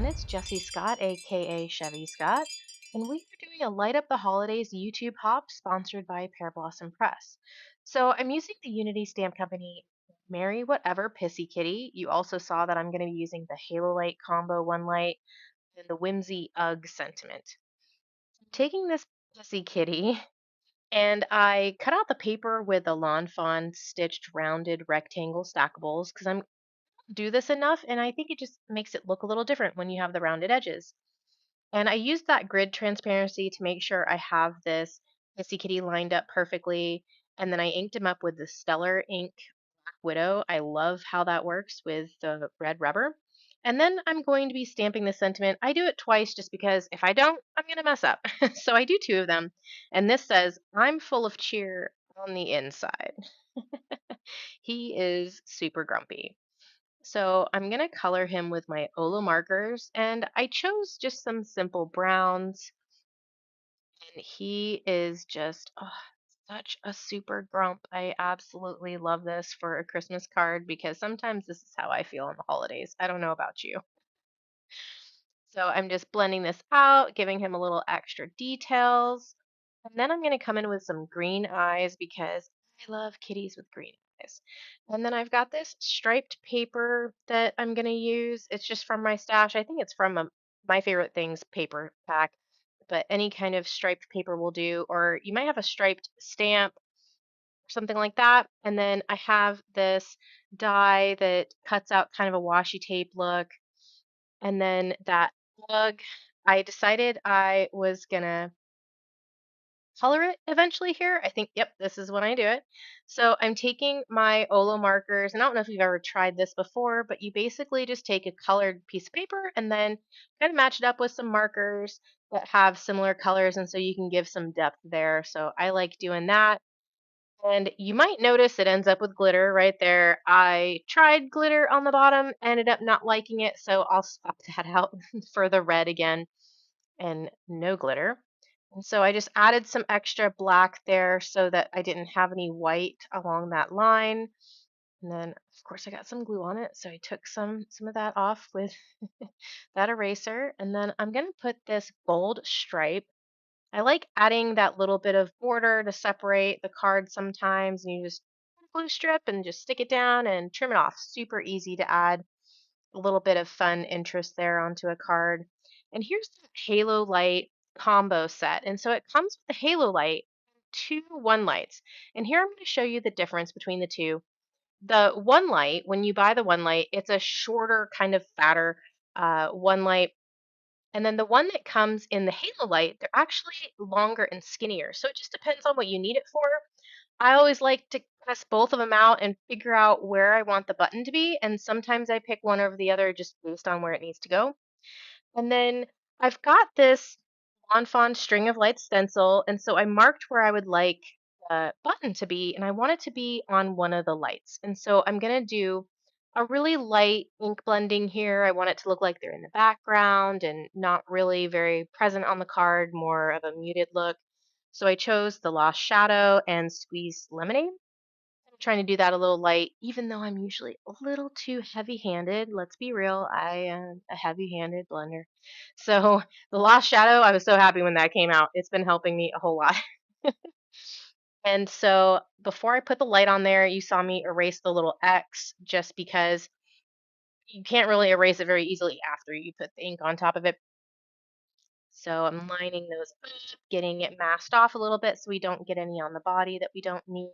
everyone. It's Jesse Scott, aka Chevy Scott, and we are doing a Light Up the Holidays YouTube hop sponsored by Pear Press. So I'm using the Unity stamp company Merry Whatever Pissy Kitty. You also saw that I'm going to be using the Halo Light combo one light and the Whimsy Ugg sentiment. Taking this Pissy Kitty and I cut out the paper with the Lawn Fawn stitched rounded rectangle stackables because I'm do this enough, and I think it just makes it look a little different when you have the rounded edges. And I used that grid transparency to make sure I have this Missy Kitty lined up perfectly. And then I inked him up with the Stellar Ink Black Widow. I love how that works with the red rubber. And then I'm going to be stamping the sentiment. I do it twice just because if I don't, I'm going to mess up. So I do two of them. And this says, I'm full of cheer on the inside. He is super grumpy. So I'm going to color him with my Olo markers, and I chose just some simple browns, and he is just such a super grump. I absolutely love this for a Christmas card because sometimes this is how I feel on the holidays. I don't know about you. So I'm just blending this out, giving him a little extra details. And then I'm going to come in with some green eyes because I love kitties with green eyes. And then I've got this striped paper that I'm going to use. It's just from my stash. I think it's from My Favorite Things paper pack, but any kind of striped paper will do. Or you might have a striped stamp or something like that. And then I have this die that cuts out kind of a washi tape look. And then that plug, I decided I was gonna color it eventually here. I think, yep, this is when I do it. So I'm taking my Olo markers, and I don't know if you've ever tried this before, but you basically just take a colored piece of paper and then kind of match it up with some markers that have similar colors, and so you can give some depth there. So I like doing that. And you might notice it ends up with glitter right there. I tried glitter on the bottom, ended up not liking it, so I'll swap that out for the red again and no glitter. And so I just added some extra black there so that I didn't have any white along that line. And then of course I got some glue on it, so I took some of that off with that eraser. And then I'm going to put this gold stripe. I like adding that little bit of border to separate the card sometimes, and you just glue strip and just stick it down and trim it off. Super easy to add a little bit of fun interest there onto a card. And here's the Halo Light combo set. And so it comes with the Halo Light, two one lights. And here I'm going to show you the difference between the two. The one light, when you buy the one light, it's a shorter, kind of fatter one light. And then the one that comes in the Halo Light, they're actually longer and skinnier. So it just depends on what you need it for. I always like to test both of them out and figure out where I want the button to be. And sometimes I pick one over the other just based on where it needs to go. And then I've got this Lawn Fawn string of light stencil. And so I marked where I would like the button to be, and I want it to be on one of the lights. And so I'm going to do a really light ink blending here. I want it to look like they're in the background and not really very present on the card, more of a muted look. So I chose the Lost Shadow and Squeezed Lemonade. I'm trying to do that a little light, even though I'm usually a little too heavy-handed. Let's be real, I am a heavy-handed blender. So the Lost Shadow, I was so happy when that came out. It's been helping me a whole lot. And so before I put the light on there, you saw me erase the little X just because you can't really erase it very easily after you put the ink on top of it. So I'm lining those up, getting it masked off a little bit so we don't get any on the body that we don't need.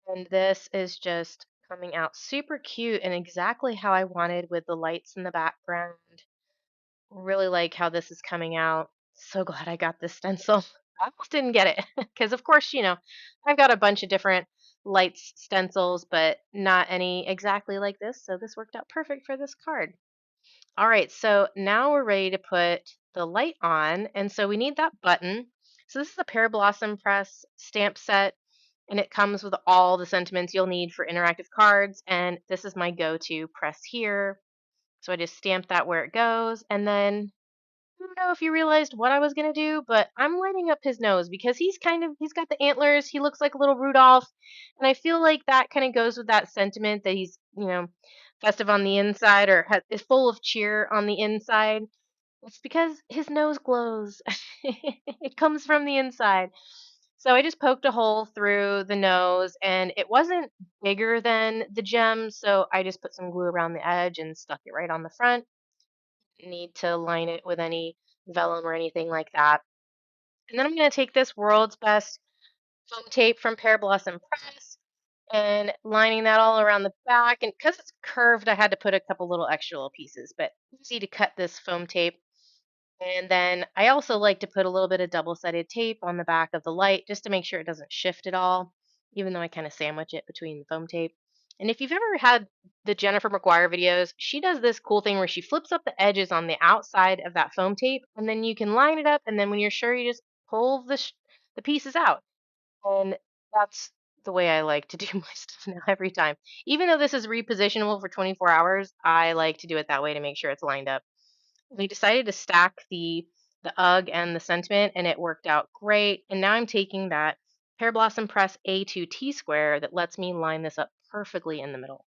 And this is just coming out super cute and exactly how I wanted with the lights in the background. Really like how this is coming out. So glad I got this stencil. I almost didn't get it because, of course, I've got a bunch of different lights stencils, but not any exactly like this. So this worked out perfect for this card. All right, so now we're ready to put the light on. And so we need that button. So this is a Pear Blossom Press stamp set, and it comes with all the sentiments you'll need for interactive cards. And this is my go-to press here. So I just stamp that where it goes. And then I don't know if you realized what I was gonna do, but I'm lighting up his nose because he's got the antlers. He looks like a little Rudolph, and I feel like that kind of goes with that sentiment that he's festive on the inside or is full of cheer on the inside? It's because his nose glows. It comes from the inside. So I just poked a hole through the nose and it wasn't bigger than the gem, so I just put some glue around the edge and stuck it right on the front. Need to line it with any vellum or anything like that. And then I'm going to take this world's best foam tape from Pear Blossom Press and lining that all around the back. And because it's curved, I had to put a couple little extra little pieces, but easy to cut this foam tape. And then I also like to put a little bit of double-sided tape on the back of the light just to make sure it doesn't shift at all, even though I kind of sandwich it between the foam tape. And if you've ever had the Jennifer McGuire videos, she does this cool thing where she flips up the edges on the outside of that foam tape, and then you can line it up, and then when you're sure, you just pull the pieces out. And that's the way I like to do my stuff now every time. Even though this is repositionable for 24 hours, I like to do it that way to make sure it's lined up. We decided to stack the UGG and the sentiment, and it worked out great. And now I'm taking that Pear Blossom Press A2 T square that lets me line this up perfectly in the middle.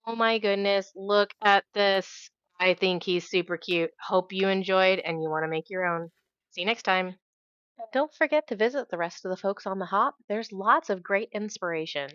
Oh my goodness, look at this. I think he's super cute. Hope you enjoyed and you want to make your own. See you next time. And don't forget to visit the rest of the folks on the hop. There's lots of great inspiration.